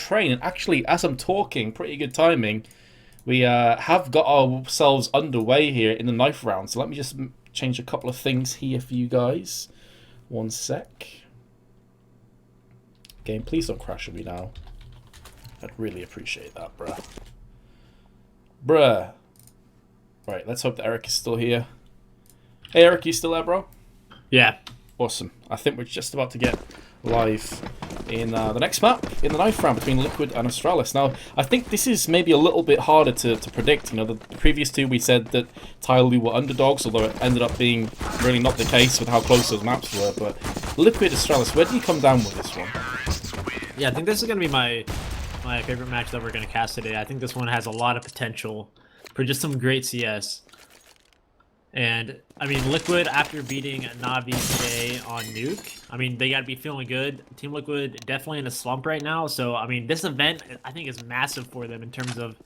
train. And actually, as I'm talking, pretty good timing, we have got ourselves underway here in the knife round. So let me just change a couple of things here for you guys. One sec. Game, please don't crash on me now. I'd really appreciate that, bruh. Bruh. Right, let's hope that Eric is still here. Hey, Eric, you still there, bro? Yeah. Awesome. I think we're just about to get live in the next map in the knife round between Liquid and Astralis. Now, I think this is maybe a little bit harder to predict. You know, the previous two we said that Tyloo were underdogs, although it ended up being really not the case with how close those maps were. But Liquid, Astralis, where do you come down with this one? Yeah, I think this is going to be my favorite match that we're going to cast today. I think this one has a lot of potential for just some great CS. And, I mean, Liquid, after beating Na'Vi today on Nuke, I mean, they got to be feeling good. Team Liquid definitely in a slump right now. So, I mean, this event, I think, is massive for them in terms of,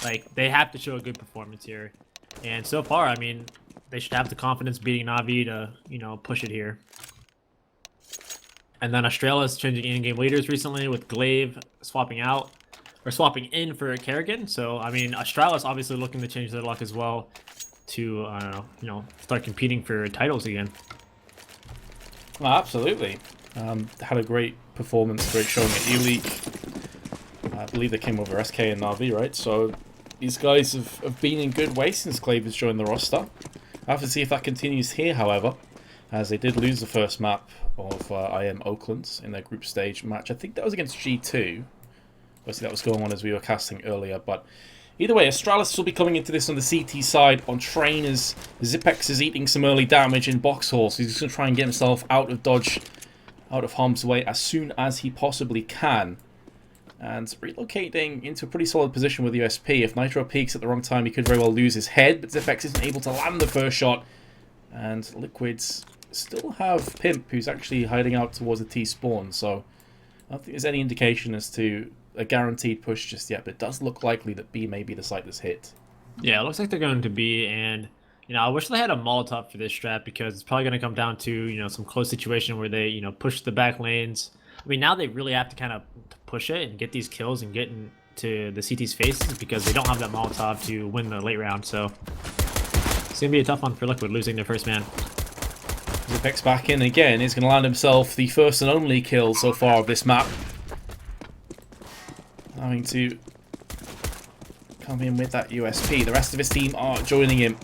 like, they have to show a good performance here. And so far, I mean, they should have the confidence beating Na'Vi to, you know, push it here. And then Astralis changing in-game leaders recently with Glaive swapping out, or swapping in for Kerrigan. So, I mean, Astralis obviously looking to change their luck as well to, you know, start competing for titles again. Oh, absolutely. Had a great performance, great showing at E-League. I believe they came over SK and Na'Vi, right? So these guys have been in good way since Glaive has joined the roster. I have to see if that continues here, however, as they did lose the first map of IEM Oakland in their group stage match. I think that was against G2. Obviously, that was going on as we were casting earlier, but either way, Astralis will be coming into this on the CT side on trainers. Zipex is eating some early damage in box hall, so he's just going to try and get himself out of dodge, out of harm's way as soon as he possibly can. And relocating into a pretty solid position with USP. If Nitro peaks at the wrong time, he could very well lose his head, but Zipex isn't able to land the first shot. And Liquids still have Pimp, who's actually hiding out towards the T-spawn, so I don't think there's any indication as to a guaranteed push just yet, but it does look likely that B may be the site that's hit. Yeah, it looks like they're going to be, and, you know, I wish they had a Molotov for this strat because it's probably going to come down to, you know, some close situation where they, you know, push the back lanes. I mean, now they really have to kind of push it and get these kills and get into the CT's faces because they don't have that Molotov to win the late round, so it's going to be a tough one for Liquid losing their first man. Zipex back in again. He's going to land himself the first and only kill so far of this map. Having to come in with that USP. The rest of his team are joining him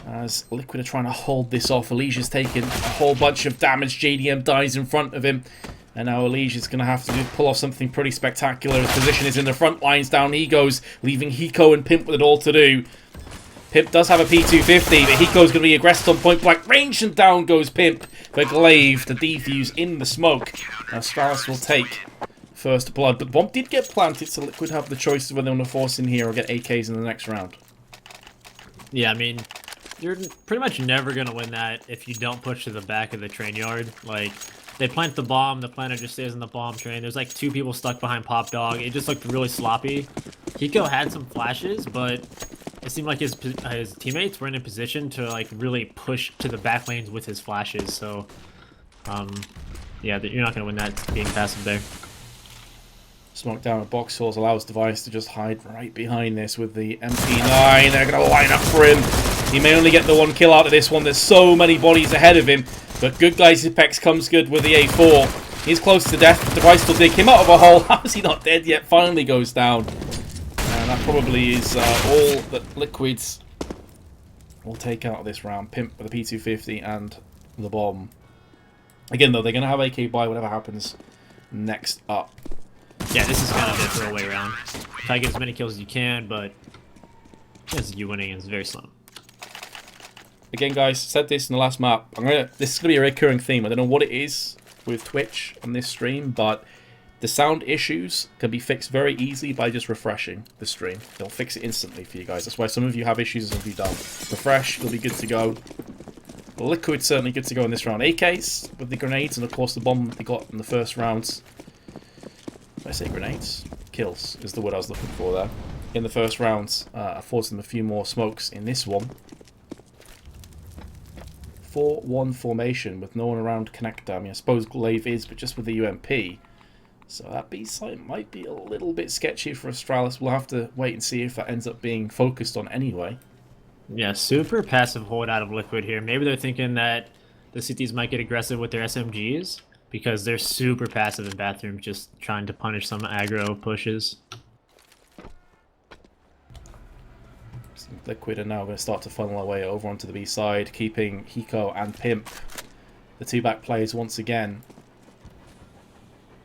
as Liquid are trying to hold this off. Alicia's taken a whole bunch of damage. JDM dies in front of him. And now Alicia's going to have to pull off something pretty spectacular. His position is in the front lines. Down he goes, leaving Hiko and Pimp with it all to do. Pimp does have a P250, but Hiko's going to be aggressive on point blank range, and down goes Pimp for Glaive to defuse in the smoke. Now Astralis will take first blood, but the bomb did get planted, so Liquid have the choice of whether they want to force in here or get AKs in the next round. Yeah, I mean, you're pretty much never going to win that if you don't push to the back of the train yard. Like, they plant the bomb, the planter just stays in the bomb train. There's like 2 people stuck behind Pop Dog. It just looked really sloppy. Hiko had some flashes, but it seemed like his teammates weren't in position to like really push to the back lanes with his flashes. So, yeah, you're not going to win that being passive there. Smoke down at box halls allows Device to just hide right behind this with the MP9. They're going to line up for him. He may only get the 1 kill out of this one. There's so many bodies ahead of him. But good guy Zipex comes good with the A4. He's close to death. Device will dig him out of a hole. How is he not dead yet? Finally goes down. And that probably is all that Liquids will take out of this round. Pimp with a P250 and the bomb. Again, though, they're going to have AK buy whatever happens next up. Yeah, this is kind of a throwaway round. Try to get as many kills as you can, but as you winning is very slim. Again, guys, said this in the last map. This is going to be a recurring theme. I don't know what it is with Twitch on this stream, but the sound issues can be fixed very easily by just refreshing the stream. They'll fix it instantly for you guys. That's why some of you have issues and some of you don't. Refresh, you'll be good to go. Liquid's certainly good to go in this round. AKs with the grenades, and of course the bomb they got in the first round. Did I say grenades? Kills is the word I was looking for there. In the first round, affords them a few more smokes in this one. 4-1 formation with no one around connector. I mean, I suppose Glaive is, but just with the UMP. So that B site might be a little bit sketchy for Astralis. We'll have to wait and see if that ends up being focused on anyway. Yeah, super passive hold out of Liquid here. Maybe they're thinking that the CTs might get aggressive with their SMGs because they're super passive in bathrooms, just trying to punish some aggro pushes. Liquid are now going to start to funnel their way over onto the B side, keeping Hiko and Pimp, the two back players, once again.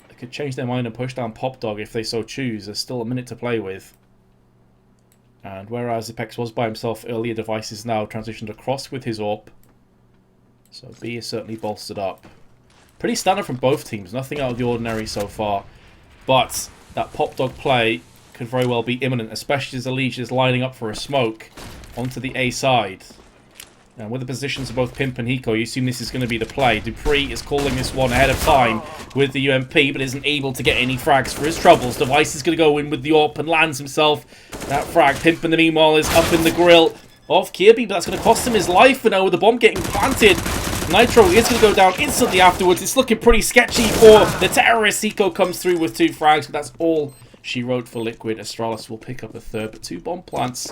They could change their mind and push down Pop Dog if they so choose. There's still a minute to play with. And whereas Apex was by himself earlier, Device is now transitioned across with his AWP. So B is certainly bolstered up. Pretty standard from both teams, nothing out of the ordinary so far. But that Pop Dog play could very well be imminent, especially as Alicia is lining up for a smoke onto the A side. And with the positions of both Pimp and Hiko, you assume this is going to be the play. Dupree is calling this one ahead of time with the UMP, but isn't able to get any frags for his troubles. Device is going to go in with the AWP and lands himself that frag. Pimp, in the meanwhile, is up in the grill of Kirby, but that's going to cost him his life. And now with the bomb getting planted, Nitro is going to go down instantly afterwards. It's looking pretty sketchy for the terrorists. Hiko comes through with 2 frags, but that's all she wrote for Liquid. Astralis will pick up a third, but 2 bomb plants.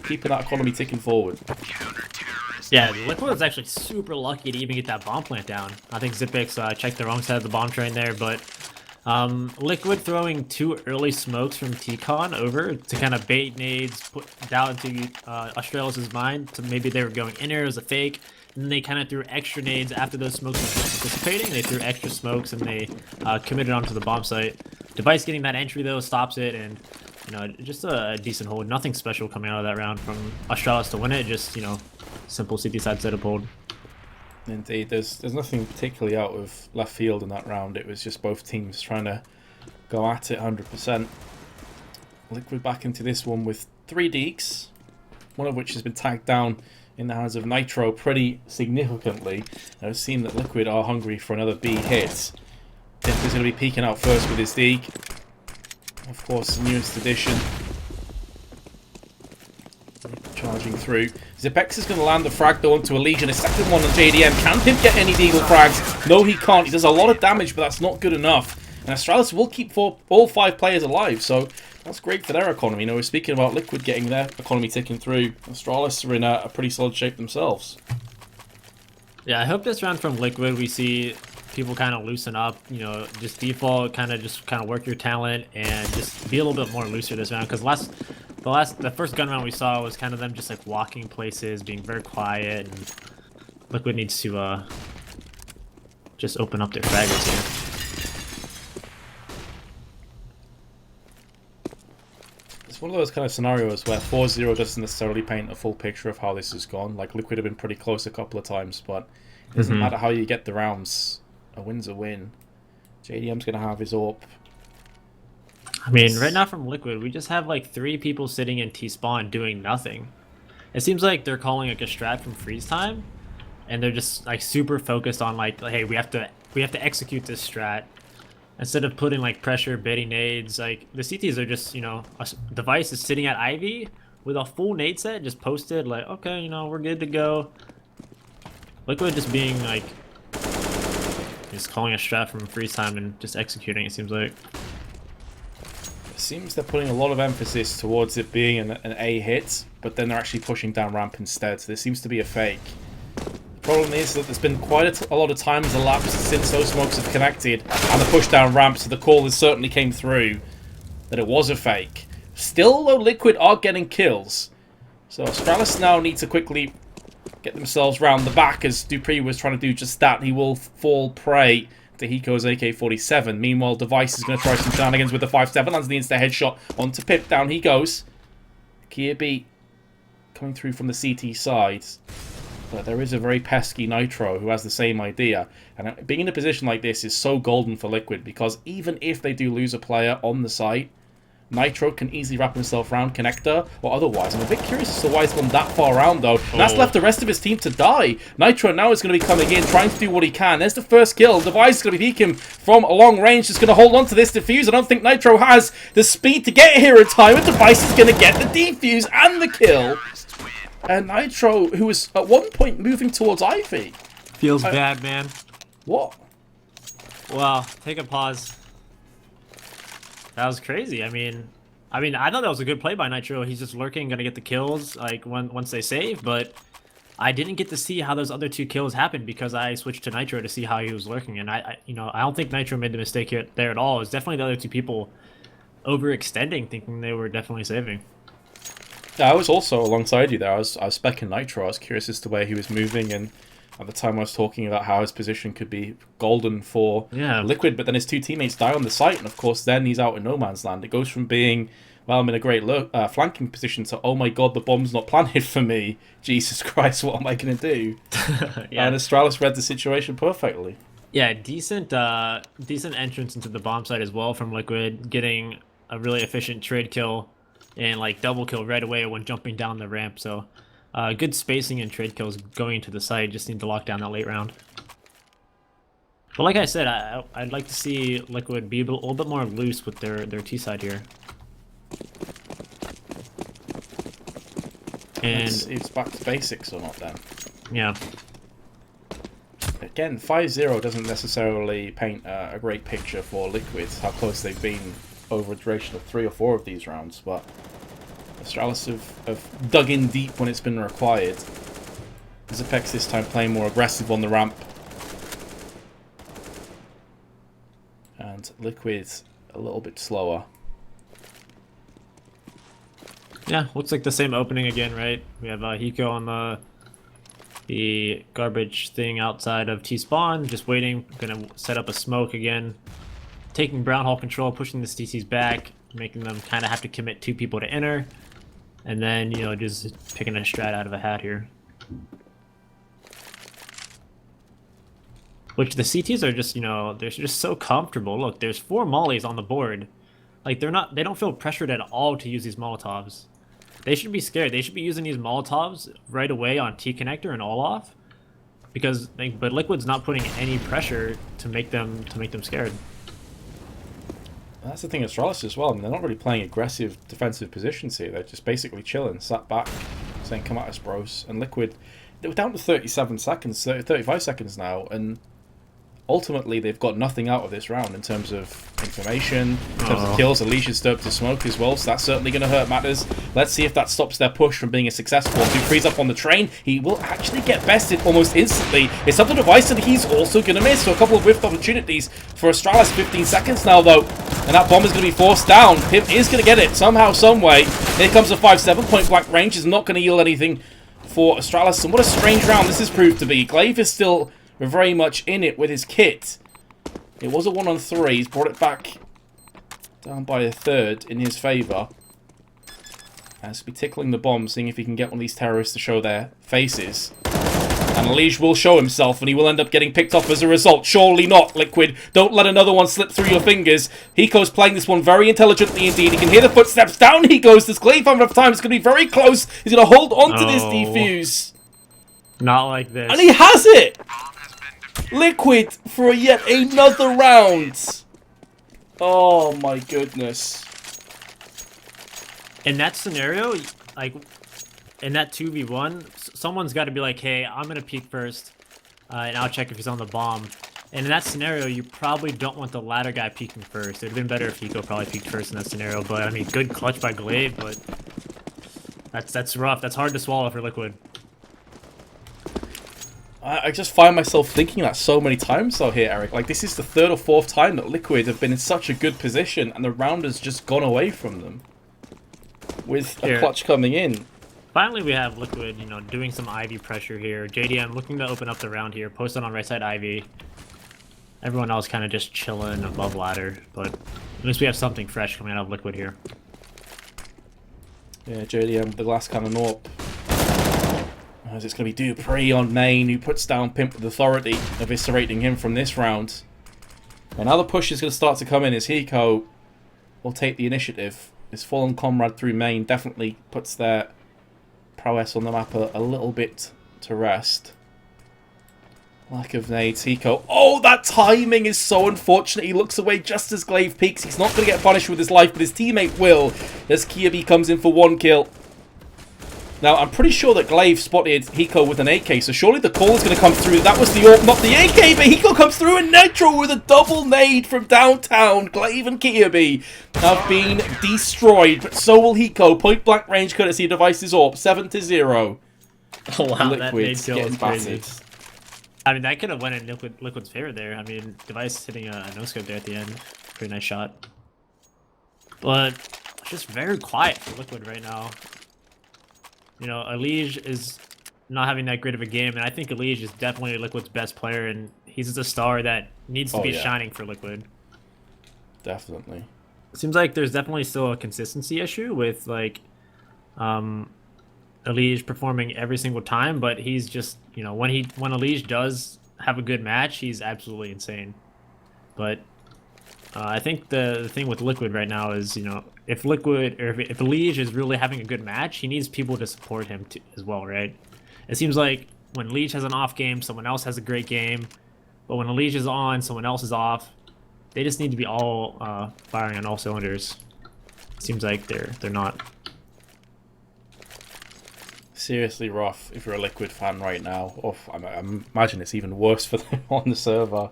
Keeping that economy ticking forward. Yeah, Liquid was actually super lucky to even get that bomb plant down. I think Zipix checked the wrong side of the bomb train there, but Liquid throwing 2 early smokes from T-Con over to kind of bait nades, put doubt into Astralis' mind to maybe they were going in there as a fake. And then they kind of threw extra nades after those smokes were dissipating. They threw extra smokes and they committed onto the bomb site. Device getting that entry though stops it, and you know, just a decent hold. Nothing special coming out of that round from Astralis to win it. Just, you know, simple CT side setup hold. Indeed, there's nothing particularly out of left field in that round. It was just both teams trying to go at it 100%. Liquid back into this one with 3 deeks, one of which has been tagged down in the hands of Nitro pretty significantly. I've seen that Liquid are hungry for another B hit. Pimp is going to be peeking out first with his deke. Of course, the newest edition. Charging through. Zipex is going to land the frag though onto a Legion. A second one on JDM. Can Pimp get any Deagle frags? No, he can't. He does a lot of damage, but that's not good enough. And Astralis will keep all 5 players alive, so that's great for their economy. You know, we're speaking about Liquid getting their economy ticking through. Astralis are in a pretty solid shape themselves. Yeah, I hope this round from Liquid we see people kind of loosen up, you know, just default, kind of work your talent and just be a little bit more looser this round, because the first gun round we saw was kind of them just like walking places, being very quiet, and Liquid needs to just open up their fraggers here. It's one of those kind of scenarios where 4-0 doesn't necessarily paint a full picture of how this has gone. Like, Liquid have been pretty close a couple of times, but it doesn't matter how you get the rounds. A win's a win. JDM's going to have his AWP. I mean, right now from Liquid, we just have like 3 people sitting in T-spawn doing nothing. It seems like they're calling like a strat from freeze time, and they're just like super focused on like, hey, we have to execute this strat. Instead of putting like pressure, baiting nades, like the CTs are just, you know, a Device is sitting at Ivy with a full nade set, just posted like, okay, you know, we're good to go. Liquid just being like, just calling a strat from freeze time and just executing, it seems like. It seems they're putting a lot of emphasis towards it being an A hit, but then they're actually pushing down ramp instead, so there seems to be a fake. The problem is that there's been quite a lot of time has elapsed since those smokes have connected and the push down ramp, so the call has certainly came through that it was a fake. Still, though, Liquid are getting kills, so Astralis now need to quickly get themselves round the back, as Dupree was trying to do just that. He will fall prey to Hiko's AK-47. Meanwhile, Device is going to try some shenanigans with the 5-7. Lands the insta headshot onto Pip. Down he goes. Kirby coming through from the CT side. But there is a very pesky Nitro who has the same idea. And being in a position like this is so golden for Liquid, because even if they do lose a player on the site, Nitro can easily wrap himself around Connector or otherwise. I'm a bit curious as to why he's gone that far around, though. And that's left the rest of his team to die. Nitro now is going to be coming in, trying to do what he can. There's the first kill. Device is going to be peeking from a long range. Just going to hold on to this defuse. I don't think Nitro has the speed to get here in time. And Device is going to get the defuse and the kill. And Nitro, who was at one point moving towards Ivy. Feels bad, man. What? Well, take a pause. That was crazy. I thought that was a good play by Nitro. He's just lurking, gonna get the kills like once they save, but I didn't get to see how those other 2 kills happened because I switched to Nitro to see how he was lurking, and I don't think Nitro made the mistake here there at all. It was definitely the other 2 people overextending, thinking they were definitely saving. Yeah, I was also alongside you there. I was specking Nitro. I was curious as to where he was moving, and at the time I was talking about how his position could be golden for Liquid, but then his 2 teammates die on the site, and of course then he's out in no man's land. It goes from being, well, I'm in a great flanking position to, oh my god, the bomb's not planted for me. Jesus Christ, what am I going to do? Yeah. And Astralis read the situation perfectly. Yeah, decent entrance into the bomb site as well from Liquid, getting a really efficient trade kill and like double kill right away when jumping down the ramp. So good spacing and trade kills going into the site. Just need to lock down that late round. But like I said, I'd like to see Liquid be a little bit more loose with their T side here. And it's back to basics or not then? Yeah. Again, 5-0 doesn't necessarily paint a great picture for Liquid, how close they've been over a duration of 3 or 4 of these rounds, but Astralis have dug in deep when it's been required. Apex this time playing more aggressive on the ramp. And Liquid a little bit slower. Yeah, looks like the same opening again, right? We have Hiko on the garbage thing outside of T-spawn, just waiting, gonna set up a smoke again. Taking Brown Hole control, pushing the CCs back, making them kind of have to commit 2 people to enter. And then, just picking a strat out of a hat here. Which the CTs are just, they're just so comfortable. Look, there's 4 mollies on the board. Like, they don't feel pressured at all to use these Molotovs. They should be scared. They should be using these Molotovs right away on T-connector and all off. But Liquid's not putting any pressure to make them scared. That's the thing, Astralis as well. I mean, they're not really playing aggressive defensive positions here. They're just basically chilling, sat back, saying, come at us, bros. And Liquid, they were down to 37 seconds, 35 seconds now, and ultimately they've got nothing out of this round in terms of information, in terms of kills. Alicia's stoked to smoke as well, so that's certainly going to hurt matters. Let's see if that stops their push from being a successful. He frees up on the train. He will actually get bested almost instantly. It's up to Device, and he's also going to miss. So a couple of whiffed opportunities for Astralis. 15 seconds now, though. And that bomb is going to be forced down. Pip is going to get it somehow, some way. Here comes a 5-7. Point blank range is not going to yield anything for Astralis. And what a strange round this has proved to be. Glaive is still very much in it with his kit. It was a 1-on-3. He's brought it back down by a third in his favour. And he'll be tickling the bomb, seeing if he can get one of these terrorists to show their faces. And Alicia will show himself, and he will end up getting picked off as a result. Surely not, Liquid. Don't let another one slip through your fingers. Hiko's playing this one very intelligently indeed. He can hear the footsteps. Down he goes. Does Glaive have enough time? It's going to be very close. He's going to hold on to this defuse. Not like this. And he has it! Liquid for yet another round. Oh my goodness. In that scenario, like in that 2v1, someone's got to be like, hey, I'm going to peek first, and I'll check if he's on the bomb. And in that scenario, you probably don't want the latter guy peeking first. It would have been better if Hiko probably peeked first in that scenario. But, I mean, good clutch by Glaive, but that's rough. That's hard to swallow for Liquid. I just find myself thinking that so many times though here, Eric. Like, this is the 3rd or 4th time that Liquid have been in such a good position, and the round has just gone away from them. With a clutch coming in. Finally, we have Liquid, doing some Ivy pressure here. JDM looking to open up the round here. Posted on right side Ivy. Everyone else kind of just chilling above ladder. But at least we have something fresh coming out of Liquid here. Yeah, JDM with the glass cannon up. As it's going to be Dupree on main, who puts down Pimp with authority, eviscerating him from this round. And now the push is going to start to come in as Hiko will take the initiative. His fallen comrade through main definitely puts their prowess on the map a little bit to rest. Lack of nades, Hiko. Oh, that timing is so unfortunate. He looks away just as Glaive peeks. He's not going to get punished with his life, but his teammate will, as Kiabi comes in for 1 kill. Now, I'm pretty sure that Glaive spotted Hiko with an AK, so surely the call is going to come through. That was the AWP, not the AK, but Hiko comes through in Nitro with a double nade from downtown. Glaive and Kiabi have been destroyed, but so will Hiko. Point blank range courtesy of Device's AWP, 7-0. Oh wow, that nade Liquid's kill was getting crazy. battered. I mean, that could have went in Liquid's favor there. I mean, Device hitting a no-scope there at the end. Pretty nice shot. But it's just very quiet for Liquid right now. You know, Elige is not having that great of a game, and I think Elige is definitely Liquid's best player, and he's a star that needs to be shining for Liquid. Definitely. It seems like there's definitely still a consistency issue with, like, Elige performing every single time, but he's just, you know, when Elige does have a good match, he's absolutely insane. But I think the thing with Liquid right now is, you know, if Liquid, or if Elige is really having a good match, he needs people to support him as well, right? It seems like when Elige has an off game, someone else has a great game, but when Elige is on, someone else is off. They just need to be all firing on all cylinders. It seems like they're not. Seriously rough if you're a Liquid fan right now. Oh, I imagine it's even worse for them on the server.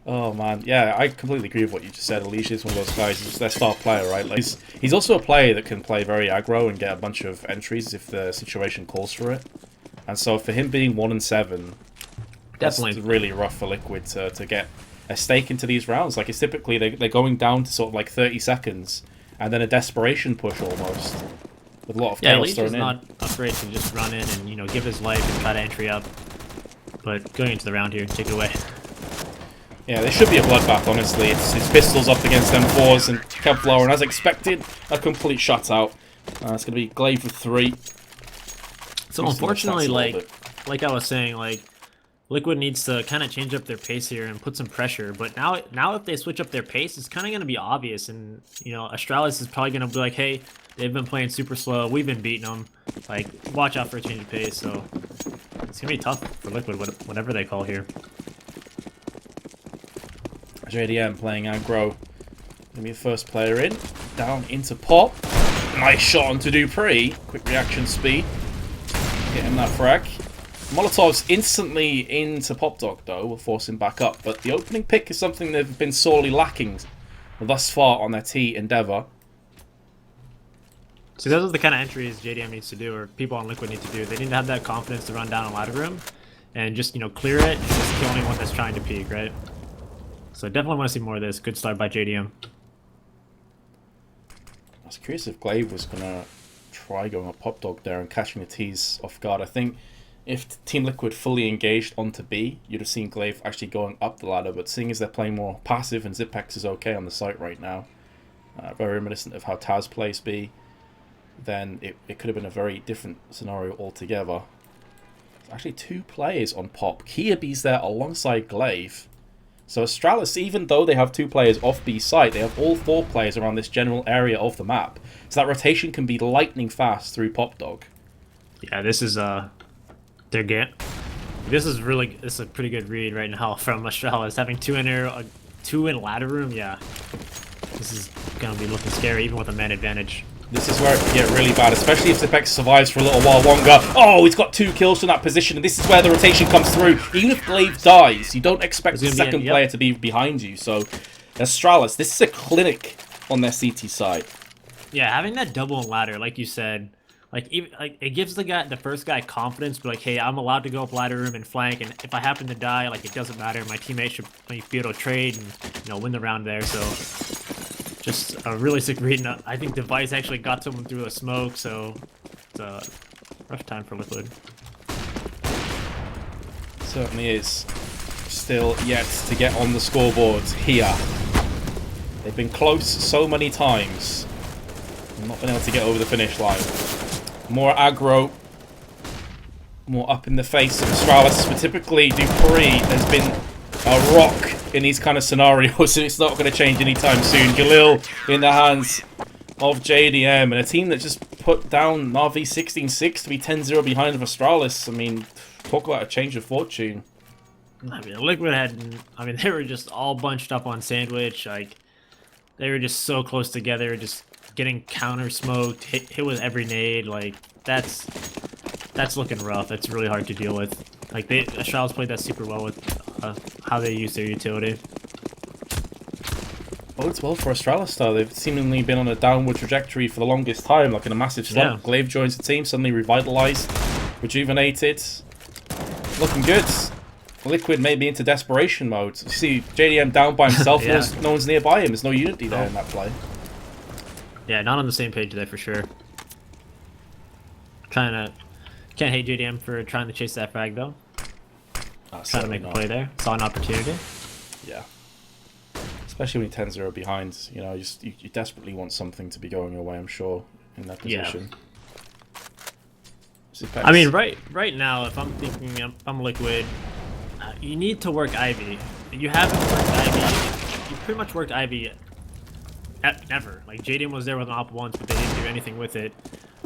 Oh man, yeah, I completely agree with what you just said. Elige is one of those guys, he's their star player, right? Like, he's also a player that can play very aggro and get a bunch of entries if the situation calls for it. And so for him being 1-7, Definitely. that's really rough for Liquid to get a stake into these rounds. Like, it's typically they're going down to sort of like 30 seconds and then a desperation push almost. With a lot of chaos thrown in. Yeah, Elige is not afraid to just run in and, you know, give his life and try to entry up. But going into the round here, take it away. Yeah, there should be a bloodbath, honestly. It's pistols up against M4s and Kevlar, and as expected, a complete shutout. It's going to be Glaive with 3. So unfortunately, like I was saying, like, Liquid needs to kind of change up their pace here and put some pressure. But now if they switch up their pace, it's kind of going to be obvious. And, you know, Astralis is probably going to be like, hey, they've been playing super slow. We've been beating them. Like, watch out for a change of pace. So it's going to be tough for Liquid, whatever they call here. JDM playing aggro. Going to be the first player in. Down into Pop. Nice shot onto Dupree. Quick reaction speed. Getting that frag. Molotov's instantly into Pop Dog, though. Will force him back up. But the opening pick is something they've been sorely lacking thus far on their T endeavor. So those are the kind of entries JDM needs to do, or people on Liquid need to do. They need to have that confidence to run down a ladder room and just, you know, clear it and just kill anyone that's trying to peek, right? So definitely want to see more of this. Good start by JDM. I was curious if Glaive was going to try going a Pop Dog there and catching the T's off guard. I think if Team Liquid fully engaged onto B, you'd have seen Glaive actually going up the ladder, but seeing as they're playing more passive and Zipex is okay on the site right now, very reminiscent of how Taz plays B, then it could have been a very different scenario altogether. There's actually 2 players on Pop. Kiabi's there alongside Glaive. So Astralis, even though they have 2 players off B site, they have all 4 players around this general area of the map. So that rotation can be lightning fast through Pop Dog. Yeah, this is their game. This is a pretty good read right now from Astralis. Having 2 in there, 2 in ladder room, yeah. This is gonna be looking scary even with a man advantage. This is where it can get really bad, especially if Zipex survives for a little while longer. Oh, he's got 2 kills from that position, and this is where the rotation comes through. Even if Glaive dies, you don't expect the second player to be behind you. So, Astralis, this is a clinic on their CT side. Yeah, having that double ladder, like you said, it gives the first guy confidence, but like, hey, I'm allowed to go up ladder room and flank, and if I happen to die, like, it doesn't matter. My teammate should be able to trade and, you know, win the round there. So just a really sick read. I think Device actually got someone through a smoke, so it's a rough time for Liquid. Certainly is. Still yet to get on the scoreboard here. They've been close so many times. Not been able to get over the finish line. More aggro. More up in the face of Astralis. But typically Dupree has been a rock in these kind of scenarios, so it's not going to change anytime soon. Galil in the hands of JDM, and a team that just put down Na'Vi 16-6 to be 10-0 behind of Astralis. I mean, talk about a change of fortune. I mean, Liquid they were just all bunched up on Sandwich. Like, they were just so close together, just getting counter smoked, hit with every nade. Like, that's looking rough. That's really hard to deal with. Like Astralis played that super well with how they use their utility. Bodes well for Astralis though. They've seemingly been on a downward trajectory for the longest time, like in a massive slump. Yeah. Glaive joins the team, suddenly revitalized, rejuvenated, looking good. Liquid may be into desperation mode. You see JDM down by himself, Yeah. no one's nearby him. There's no unity there in that play. Yeah, not on the same page there for sure. Can't hate JDM for trying to chase that frag though. Trying to make a play there. Saw an opportunity. Yeah. Especially when you're 10-0 behind, you know, you desperately want something to be going your way, I'm sure, in that position. Yeah. I mean, right now, if I'm thinking I'm Liquid, you need to work Ivy. You haven't worked Ivy. You pretty much worked Ivy never. Like, Jaden was there with an op once, but they didn't do anything with it.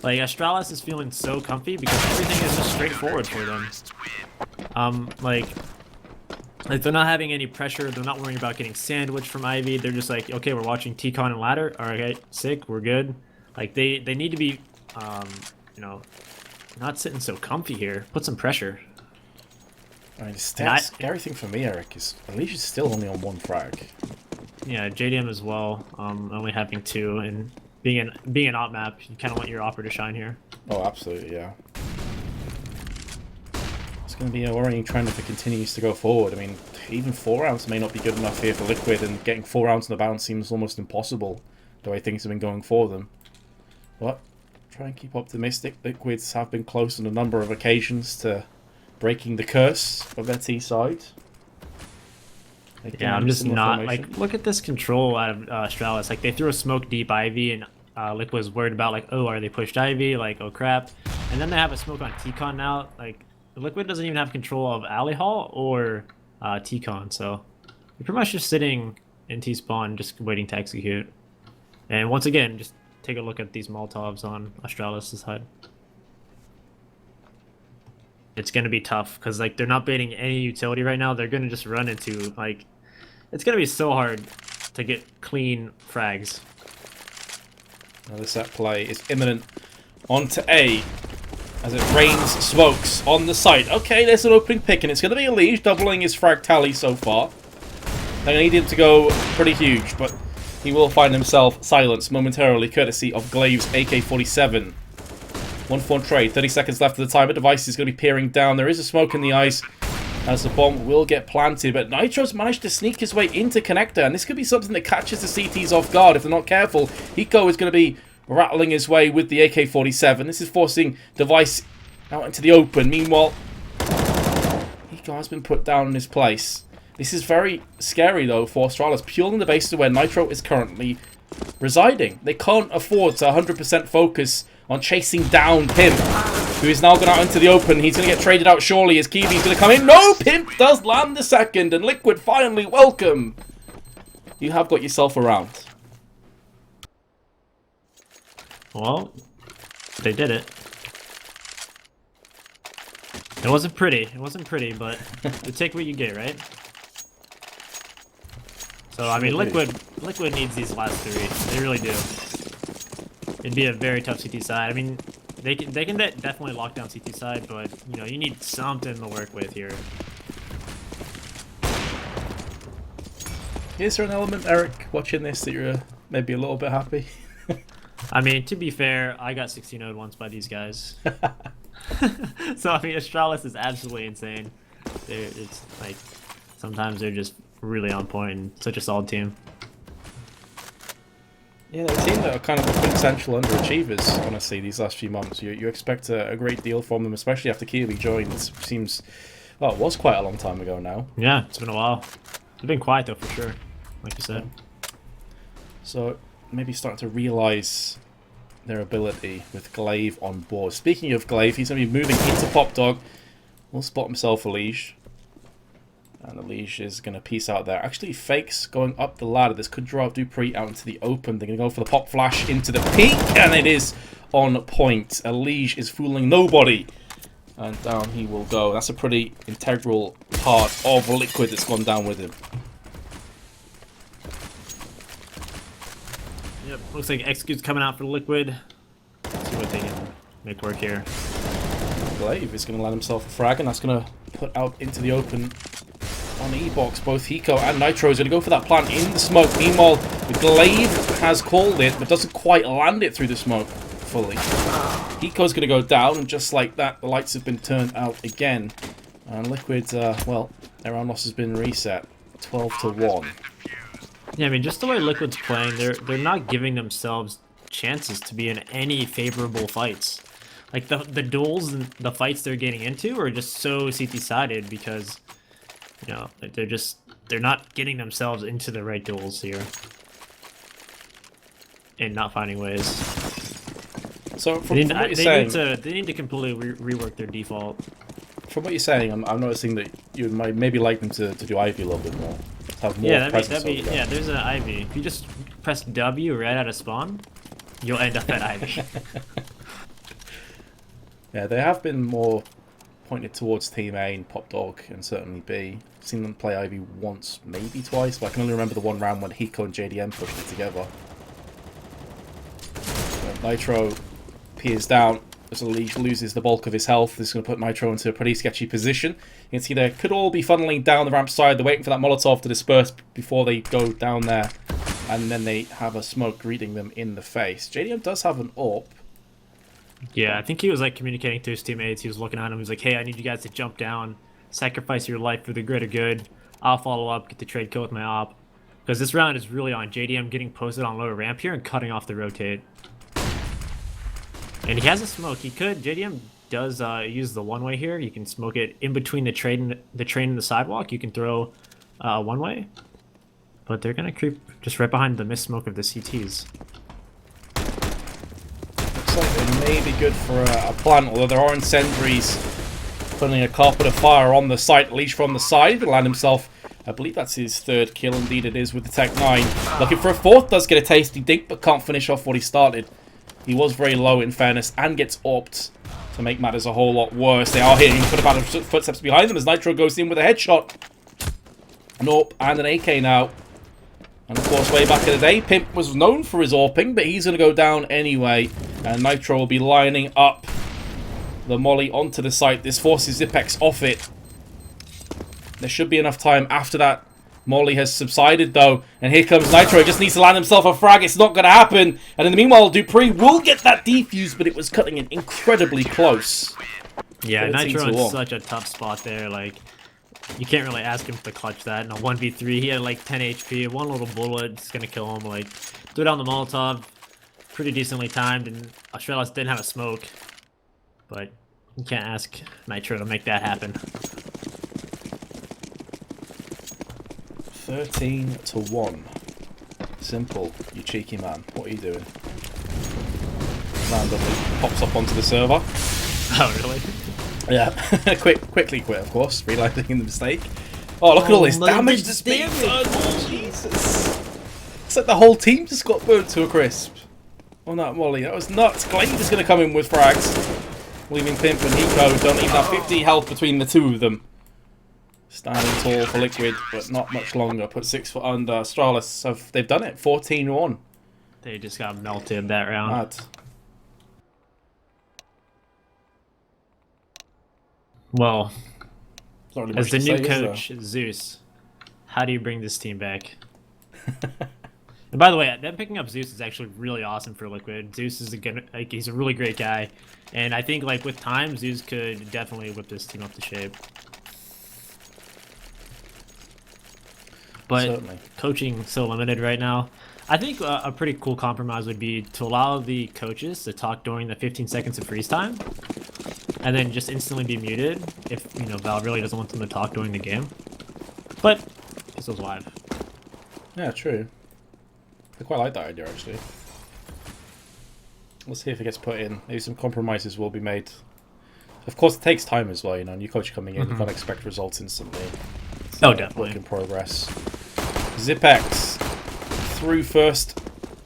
Like, Astralis is feeling so comfy because everything is just straightforward for them. Like they're not having any pressure. They're not worrying about getting sandwiched from Ivy. They're just like, okay, we're watching T-Con and Ladder. All right, sick, we're good. Like they need to be, you know, not sitting so comfy here. Put some pressure. I mean, the scary thing for me, Eric, is Alicia is still only on 1 frag. Yeah, JDM as well. Only having 2, and being an op map, you kind of want your opper to shine here. Oh, absolutely, yeah. It's going to be a worrying trend if it continues to go forward. I mean, even 4 rounds may not be good enough here for Liquid, and getting 4 rounds in the bounce seems almost impossible the way things have been going for them. But try and keep optimistic. Liquids have been close on a number of occasions to breaking the curse of their T side. Yeah, I'm just not like, look at this control out of Astralis. Like they threw a smoke deep Ivy, and Liquid was worried about like, oh, are they pushed Ivy? Like, oh crap. And then they have a smoke on T-Con now. Like Liquid doesn't even have control of Alley Hall or T-Con, so you're pretty much just sitting in T-spawn, just waiting to execute. And once again, just take a look at these Molotovs on Astralis' side. It's gonna be tough because like they're not baiting any utility right now. They're gonna just run into like, it's gonna be so hard to get clean frags. Now the set play is imminent. On to A, as it rains smokes on the site. Okay, there's an opening pick, and it's going to be a Liege, doubling his frag tally so far. They're going to need him to go pretty huge, but he will find himself silenced momentarily, courtesy of Glaive's AK-47. 1-4 trade, 30 seconds left of the timer. Device is going to be peering down. There is a smoke in the ice, as the bomb will get planted, but Nitro's managed to sneak his way into connector, and this could be something that catches the CTs off guard if they're not careful. Hiko is going to be rattling his way with the AK-47. This is forcing Device out into the open. Meanwhile, Hiko has been put down in his place. This is very scary, though, for Astralis, purely on the basis of where Nitro is currently residing. They can't afford to 100% focus on chasing down Pimp, who is now going out into the open. He's going to get traded out surely as Kiwi's going to come in. No! Pimp does land the second, and Liquid finally, welcome! You have got yourself a round. Well, they did it. It wasn't pretty. It wasn't pretty, but you take what you get, right? So I mean, Liquid needs these last 3. They really do. It'd be a very tough CT side. I mean, they can definitely lock down CT side, but you know, you need something to work with here. Is there an element, Eric, watching this that you're maybe a little bit happy? I mean, to be fair, I got 16-0'd once by these guys. So, I mean, Astralis is absolutely insane. It's like, sometimes they're just really on point and such a solid team. Yeah, they're a team that are kind of the quintessential underachievers, honestly, these last few months. You expect a great deal from them, especially after Kiwi joined. It seems, well, it was quite a long time ago now. Yeah, it's been a while. They've been quiet, though, for sure, like you said. So, maybe starting to realise their ability with Glaive on board. Speaking of Glaive, he's going to be moving into Pop Dog. Will spot himself a Liege. And the Liege is going to peace out there. Actually, Fakes going up the ladder. This could draw Dupree out into the open. They're going to go for the pop flash into the peak. And it is on point. A Liege is fooling nobody. And down he will go. That's a pretty integral part of Liquid that's gone down with him. Yep, looks like Execute's coming out for Liquid. Let's see what they can make work here. Glaive is going to land himself a frag, and that's going to put out into the open on the E-box. Both Hiko and Nitro is going to go for that plant in the smoke. Meanwhile, the Glaive has called it, but doesn't quite land it through the smoke fully. Hiko's going to go down, and just like that, the lights have been turned out again. And Liquid, well, their round loss has been reset. 12-1. Yeah, I mean, just the way Liquid's playing, they're not giving themselves chances to be in any favorable fights. Like, the duels and the fights they're getting into are just so CT-sided because, you know, they're not getting themselves into the right duels here. And not finding ways. So, from what you're saying... They need to completely rework their default. From what you're saying, I'm noticing that you might maybe like them to do Ivy a little bit more. Have more Yeah, there's an Ivy. If you just press W right out of spawn, you'll end up at Ivy. Yeah, they have been more pointed towards Team A and Pop Dog and certainly B. I've seen them play Ivy once, maybe twice, but I can only remember the one round when Hiko and JDM pushed it together. So Nitro peers down as Leash loses the bulk of his health. This is going to put Nitro into a pretty sketchy position. You can see they could all be funneling down the ramp side. They're waiting for that Molotov to disperse before they go down there. And then they have a smoke greeting them in the face. JDM does have an AWP. Yeah, I think he was like communicating to his teammates. He was looking at him. He was like, hey, I need you guys to jump down, sacrifice your life for the greater good. I'll follow up, get the trade kill with my AWP. Because this round is really on JDM getting posted on lower ramp here and cutting off the rotate. And he has a smoke. He could. JDM does use the one-way here. You can smoke it in between the train and the sidewalk. You can throw one-way. But they're going to creep just right behind the mist smoke of the CTs. Looks like they may be good for a plant, although there are incendiaries putting a carpet of fire on the site, Leash from the side. He'll land himself, I believe that's his third kill. Indeed it is with the Tech 9. Looking for a fourth, does get a tasty dink, but can't finish off what he started. He was very low in fairness and gets AWP'd to make matters a whole lot worse. They are hearing footsteps behind them as Nitro goes in with a headshot. An AWP and an AK now. And of course, way back in the day, Pimp was known for his AWPing, but he's going to go down anyway. And Nitro will be lining up the molly onto the site. This forces Zipex off it. There should be enough time after that. Molly has subsided though, and here comes Nitro. He just needs to land himself a frag. It's not going to happen. And in the meanwhile, Dupree will get that defuse, but it was cutting it incredibly close. Yeah, Nitro in such a tough spot there. Like, you can't really ask him to clutch that. In a 1v3, he had like 10 HP. One little bullet is going to kill him. Like, threw down the Molotov. Pretty decently timed, and Astralis didn't have a smoke. But you can't ask Nitro to make that happen. 13-1. Simple, you cheeky man. What are you doing? Randomly pops up onto the server. Oh, really? Yeah. Quickly quit, of course, realizing the mistake. Oh, look at all this damage that's being done. Oh, Jesus. It's like the whole team just got burnt to a crisp on that molly. That was nuts. Glaive is going to come in with frags, leaving Pimp and Hiko don't even have 50 health between the two of them. Standing tall for Liquid, but not much longer. Put 6 foot under. Astralis, they've done it. 14-1. They just got melted that round. Mad. Well, Really as the new coach, Zeus, how do you bring this team back? And by the way, them picking up Zeus is actually really awesome for Liquid. Zeus is he's a really great guy, and I think like with time, Zeus could definitely whip this team up to shape. But Certainly. coaching so limited right now. I think a pretty cool compromise would be to allow the coaches to talk during the 15 seconds of freeze time, and then just instantly be muted if Valve really doesn't want them to talk during the game. But it's still live. Yeah, true. I quite like that idea actually. Let's see if it gets put in. Maybe some compromises will be made. Of course, it takes time as well. New coach coming in, you can't expect results instantly. Oh, definitely. Work in progress. Zipex through first,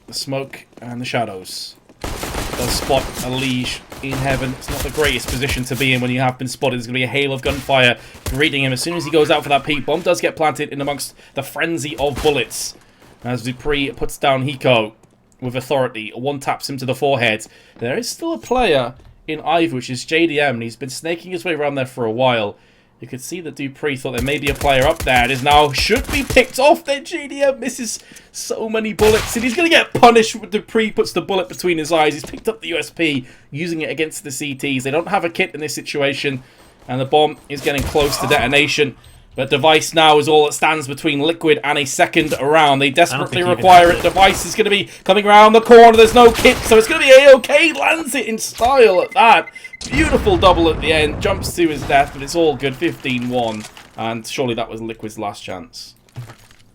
the smoke and the shadows. Does spot a Liege in heaven. It's not the greatest position to be in when you have been spotted. There's going to be a hail of gunfire greeting him as soon as he goes out for that peek. Bomb does get planted in amongst the frenzy of bullets. As Dupree puts down Hiko with authority. One taps him to the forehead. There is still a player in Ivy, which is JDM, and he's been snaking his way around there for a while. You could see that Dupree thought there may be a player up there. It is now should be picked off. Then JDM misses so many bullets, and he's going to get punished when Dupree puts the bullet between his eyes. He's picked up the USP, using it against the CTs. They don't have a kit in this situation, and the bomb is getting close to detonation. But Device now is all that stands between Liquid and a second round. They desperately require it. Device is going to be coming around the corner. There's no kit, so it's going to be A-OK. Lands it in style at that. Beautiful double at the end. Jumps to his death, but it's all good. 15-1. And surely that was Liquid's last chance.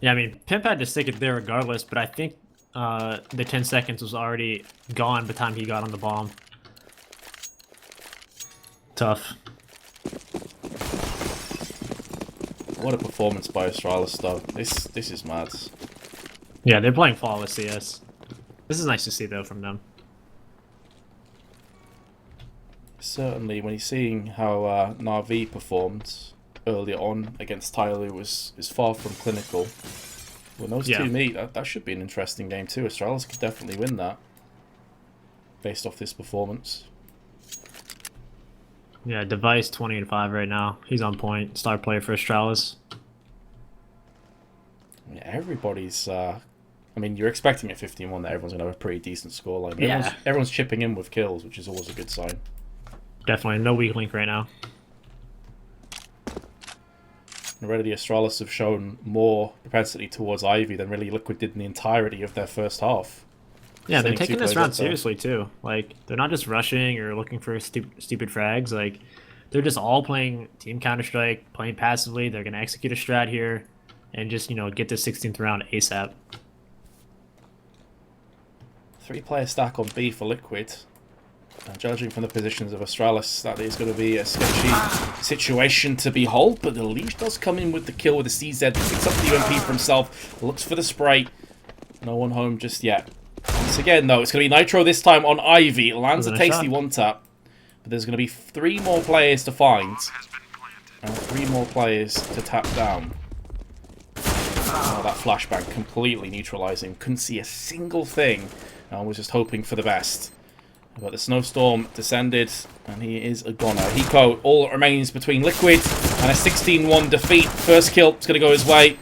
Yeah, I mean, Pimp had to stick it there regardless, but I think the 10 seconds was already gone by the time he got on the bomb. Tough. What a performance by Astralis, though. This is mad. Yeah, they're playing flawless CS. This is nice to see, though, from them. Certainly, when you're seeing how Na'Vi performed earlier on against Tyler, was far from clinical. When those two meet, that should be an interesting game too. Astralis could definitely win that, based off this performance. Yeah, Device 20-5 right now. He's on point. Star player for Astralis. Yeah, everybody's... I mean, you're expecting at 15-1 that everyone's going to have a pretty decent scoreline. Yeah. Everyone's chipping in with kills, which is always a good sign. Definitely. No weak link right now. Already the Astralis have shown more propensity towards Ivy than really Liquid did in the entirety of their first half. Yeah, they're taking this round seriously, too. Like, they're not just rushing or looking for stupid frags. Like, they're just all playing Team Counter-Strike, playing passively. They're going to execute a strat here and just, you know, get the 16th round ASAP. 3-player stack on B for Liquid. And judging from the positions of Astralis, that is going to be a sketchy situation to behold. But the Leash does come in with the kill with the CZ. Picks up the UMP for himself. Looks for the spray. No one home just yet. Once again, though, it's going to be Nitro this time on Ivy. It lands a tasty one-tap. But there's going to be 3 more players to find. And 3 more players to tap down. Oh, that flashbang completely neutralizing. Couldn't see a single thing. I was just hoping for the best. But the snowstorm descended, and he is a goner. Hiko, all that remains between Liquid and a 16-1 defeat. First kill is going to go his way.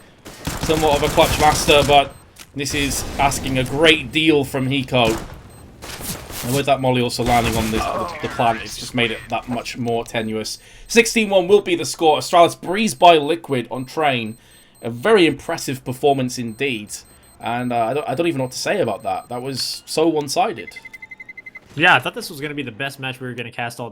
Somewhat of a clutch master, but this is asking a great deal from Hiko. And with that molly also landing on the plant, it's just made it that much more tenuous. 16-1 will be the score. Astralis breezed by Liquid on train. A very impressive performance indeed. And I don't even know what to say about that. That was so one-sided. Yeah, I thought this was going to be the best match we were going to cast all day.